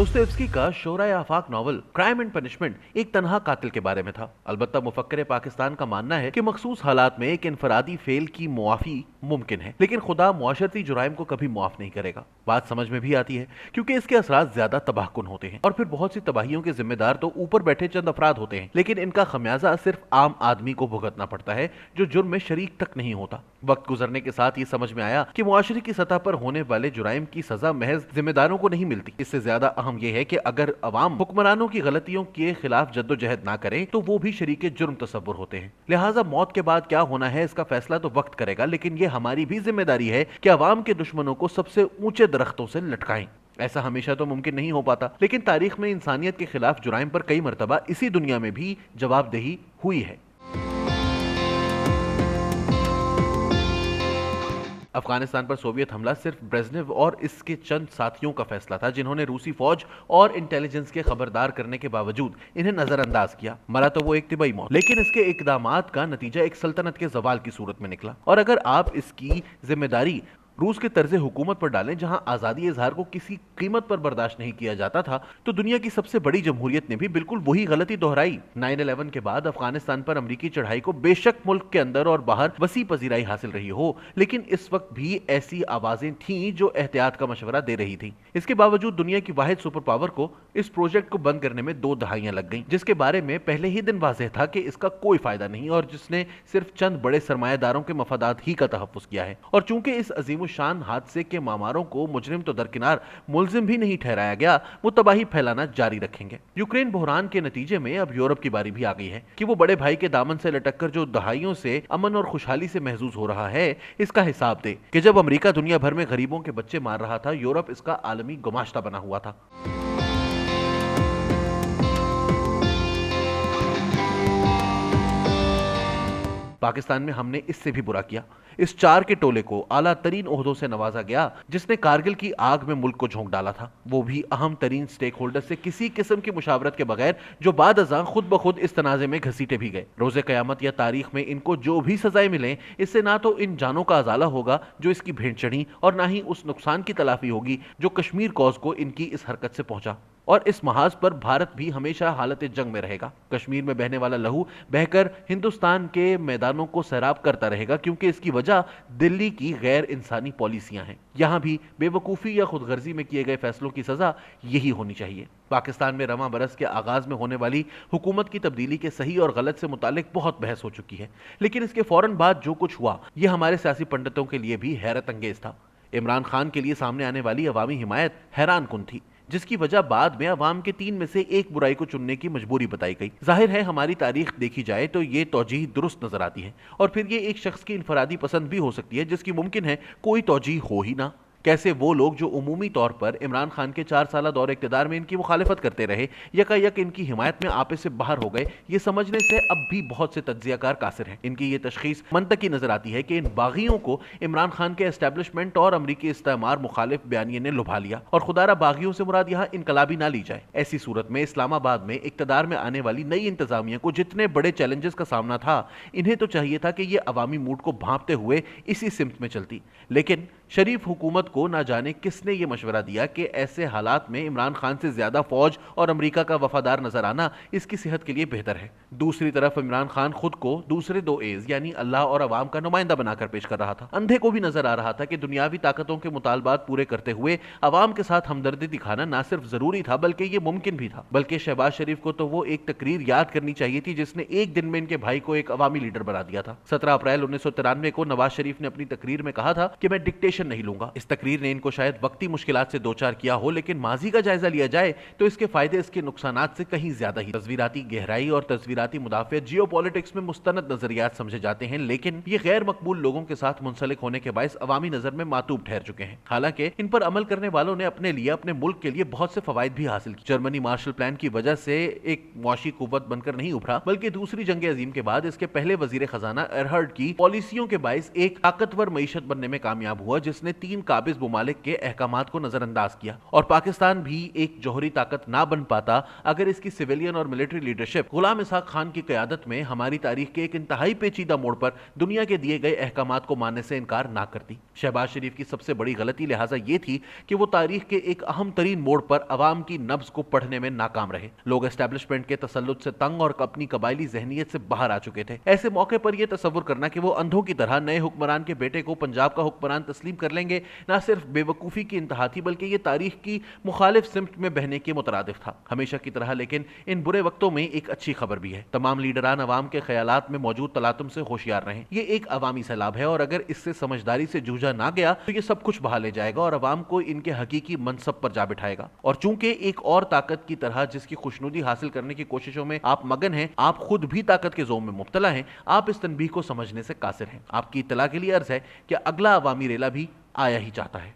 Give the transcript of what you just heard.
Dostoevsky का शोराए आफाक novel crime and punishment एक तनहा कातिल के बारे में था। अलबत्ता मुफक्किर पाकिस्तान का मानना है कि मखसूस हालात में एक इनफरादी फेल की मुआफी मुमकिन है, लेकिन खुदा मुआशरती जुराइम को कभी मुआफ नहीं करेगा। बात समझ में भी आती है क्योंकि इसके असरात ज्यादा तबाहकुन होते हैं और फिर बहुत सी तबाहियों के जिम्मेदार तो ऊपर बैठे चंद अफराद होते हैं, लेकिन इनका खमियाजा सिर्फ आम आदमी को भुगतना पड़ता है जो जुर्म में शरीक तक नहीं होता। वक्त गुजरने के साथ ये समझ में आया कि मुआशरे की सतह पर होने वाले जुराइम की सजा महज जिम्मेदारों को नहीं मिलती। इससे ज्यादा अहम यह है कि अगर अवाम हुक्मरानों की गलतियों के खिलाफ जद्दोजहद ना करें तो वो भी शरीके जुर्म तस्वुर होते हैं। लिहाजा मौत के बाद क्या होना है इसका फैसला तो वक्त करेगा, लेकिन ये हमारी भी जिम्मेदारी है कि अवाम के दुश्मनों को सबसे ऊंचे दरख्तों से लटकाएं। ऐसा हमेशा तो मुमकिन नहीं हो पाता, लेकिन तारीख में इंसानियत के खिलाफ जुराइम पर कई मरतबा इसी दुनिया में भी जवाबदेही हुई है। अफगानिस्तान पर सोवियत हमला सिर्फ ब्रेजनेव और इसके चंद साथियों का फैसला था, जिन्होंने रूसी फौज और इंटेलिजेंस के खबरदार करने के बावजूद इन्हें नजरअंदाज किया। मरा तो वो एक तिबाई मौत, लेकिन इसके इकदामात का नतीजा एक सल्तनत के जवाल की सूरत में निकला। और अगर आप इसकी जिम्मेदारी रूस के तर्ज हुकूमत पर डालें, जहां आजादी इजहार को किसी कीमत पर बर्दाश्त नहीं किया जाता था, तो दुनिया की सबसे बड़ी जमहूरियत ने भी बिल्कुल वही गलती दोहराई। 9/11 के बाद अफगानिस्तान पर अमरीकी चढ़ाई को बेशक मुल्क के अंदर और बाहर वसी पजीराई हासिल रही हो, लेकिन इस वक्त भी ऐसी आवाजें थीं जो एहतियात का मशवरा दे रही थी। इसके बावजूद दुनिया की वाहिद सुपर पावर को इस प्रोजेक्ट को बंद करने में 2 दहाइयां लग गईं, जिसके बारे में पहले ही दिन वाज़ेह था कि इसका कोई फायदा नहीं और जिसने सिर्फ चंद बड़े सरमायादारों के मफादात ही का तहफ्फुज किया है। और चूंकि इस अजीमुशान हादसे के मामारों को मुजरिम तो दरकिनार मुलजिम भी नहीं ठहराया गया, वो तबाही फैलाना जारी रखेंगे। यूक्रेन बहरान के नतीजे में अब यूरोप की बारी भी आ गई है कि वो बड़े भाई के दामन से लटककर जो दहाइयों से अमन और खुशहाली से महसूस हो रहा है, इसका हिसाब दे कि जब अमेरिका दुनिया भर में गरीबों के बच्चे मार रहा था, यूरोप इसका आलमी गुमाश्ता बना हुआ था। पाकिस्तान में हमने इससे भी बुरा किया। इस 4 के टोले को आला तरीन ओहदों से नवाजा गया, जिसने कारगिल की आग में मुल्क को झोंक डाला था, वो भी अहम तरीन स्टेक होल्डर से किसी किस्म की मुशावरत के बगैर, जो बाद अज़ां खुद ब खुद इस तनाज़े में घसीटे भी गए। रोज़े क़यामत या तारीख में इनको जो भी सजाएं मिलें, इससे ना तो इन जानों का अजाला होगा जो इसकी भेंट चढ़ी, और ना ही उस नुकसान की तलाफी होगी जो कश्मीर कॉज को इनकी इस हरकत से पहुंचा। और इस महाज पर भारत भी हमेशा हालत जंग में रहेगा। कश्मीर में बहने वाला लहू बहकर हिंदुस्तान के मैदानों को सैराब करता रहेगा, क्योंकि इसकी वजह दिल्ली की गैर इंसानी पॉलिसियां हैं। यहां भी बेवकूफ़ी या खुदगर्जी में किए गए फैसलों की सजा यही होनी चाहिए। पाकिस्तान में रवां बरस के आगाज में होने वाली हुकूमत की तब्दीली के सही और गलत से मुतालिक बहुत बहस हो चुकी है, लेकिन इसके फौरन बाद जो कुछ हुआ, यह हमारे सियासी पंडितों के लिए भी हैरत अंगेज था। इमरान खान के लिए सामने आने वाली अवामी हिमायत हैरान कुन थी, जिसकी वजह बाद में अवाम के 3 में से एक बुराई को चुनने की मजबूरी बताई गई। जाहिर है हमारी तारीख देखी जाए तो ये तौजीह दुरुस्त नजर आती है, और फिर ये एक शख्स की इनफरादी पसंद भी हो सकती है जिसकी मुमकिन है कोई तौजीह हो ही ना। कैसे वो लोग जो उमूमी तौर पर इमरान खान के 4 साल दौर इक़्तिदार में इनकी मुखालिफत करते रहे, यकायक इनकी हिमायत में आपे से बाहर हो गए, ये समझने से अब भी बहुत से तज्जियाकार कासिर हैं। इनकी ये तशखीस मंतकी नजर आती है कि इन बागियों को इमरान खान के एस्टेब्लिशमेंट और अमरीकी इस्तेमार मुखालिफ बयानिए ने लुभा लिया, और खुदारा बागियों से मुराद यहाँ इनकलाबी ना ली जाए। ऐसी सूरत में इस्लामाबाद में इक़्तिदार में आने वाली नई इंतजामिया को जितने बड़े चैलेंजेस का सामना था, इन्हें तो चाहिए था कि ये अवामी मूड को भांपते हुए इसी सिमत में चलती, लेकिन शरीफ हुकूमत को ना जाने किसने ये मशवरा दिया कि ऐसे हालात में इमरान खान से ज्यादा फौज और अमेरिका का वफादार नजर आना इसकी सेहत के लिए बेहतर है। दूसरी तरफ इमरान खान खुद को दूसरे 2 एज यानी अल्लाह और अवाम का नुमाइंदा बनाकर पेश कर रहा था। अंधे को भी नजर आ रहा था कि दुनियावी ताकतों के मुतालबात पूरे करते हुए अवाम के साथ हमदर्दी दिखाना ना सिर्फ जरूरी था बल्कि ये मुमकिन भी था। बल्कि शहबाज शरीफ को तो वो एक तकरीर याद करनी चाहिए थी जिसने एक दिन में इनके भाई को एक अवामी लीडर बना दिया था। 17 अप्रैल 1993 को नवाज शरीफ ने अपनी तकरीर में कहा था कि मैं डिक्टेशन नहीं लूंगा। इस तकरीर ने इनको शायद वक्ती मुश्किलात से 2-4 किया हो, लेकिन माजी का जायजा लिया जाए तो इसके फायदे इसके नुकसानात से कहीं ज्यादा ही। तस्वीराती गहराई और तस्वीराती मुदाफियत जियोपॉलिटिक्स में मुस्तनद नजरियात समझे जाते हैं, लेकिन ये गैर मकबूल लोगों के साथ मुंसलिक होने के बायस अवामी नजर में मातूब ठहर चुके हैं। हालांकि इन पर अमल करने वालों ने अपने लिए, अपने मुल्क के लिए बहुत से फवायद भी हासिल किए। जर्मनी मार्शल प्लान की वजह से एक मुआशी कुव्वत बनकर नहीं उभरा, बल्कि दूसरी जंग अजीम के बाद इसके पहले वजीर खजाना एरहर्ड की पॉलिसियों के बायस एक ताकतवर मईशत बनने में कामयाब हुआ, जिसने 3 काबिल काबिज मुमालिक के अहकामात को नजरअंदाज किया। और पाकिस्तान भी एक जौहरी ताकत ना बन पाता अगर इसकी सिविलियन और मिलिट्री लीडरशिप गुलाम इसहाक खान की क़यादत में हमारी तारीख के एक इंतहाई पेचीदा मोड़ पर दुनिया के दिए गए अहकामात को मानने से इनकार ना करती। शहबाज शरीफ की सबसे बड़ी गलती लिहाजा ये थी कि वो तारीख के एक अहम तरीन मोड़ पर अवाम की नब्ज को पढ़ने में नाकाम रहे। लोग एस्टेब्लिशमेंट के तसल्लुत से तंग और अपनी कबायली जहनियत से बाहर आ चुके थे। ऐसे मौके पर यह तसव्वुर करना कि वो अंधों की तरह नए हुक्मरान के बेटे को पंजाब का हुक्मरान तस्लीम कर लेंगे, ना सिर्फ बेवकूफ़ी की इंतहा थी बल्कि ये तारीख की मुखालिफ सिमत में बहने के मुतरादिफ था। हमेशा की तरह लेकिन इन बुरे वक्तों में एक अच्छी खबर भी है। तमाम लीडरान अवाम के ख्यालात में मौजूद तलातुम से होशियार रहें। ये एक अवामी सैलाब है और अगर इससे समझदारी से जूझा ना गया तो ये सब कुछ बहा ले जाएगा और अवाम को इनके हकीकी मनसब पर जा बिठाएगा। और चूंकि एक और ताकत की तरह जिसकी खुशनुदी हासिल करने की कोशिशों में आप मगन हैं, आप खुद भी ताकत के जोम में मुब्तला हैं, आप इस तनबीह को समझने से कासिर हैं। आपकी इत्तला के लिए अर्ज है कि अगला अवामी रेला भी आया ही चाहता है।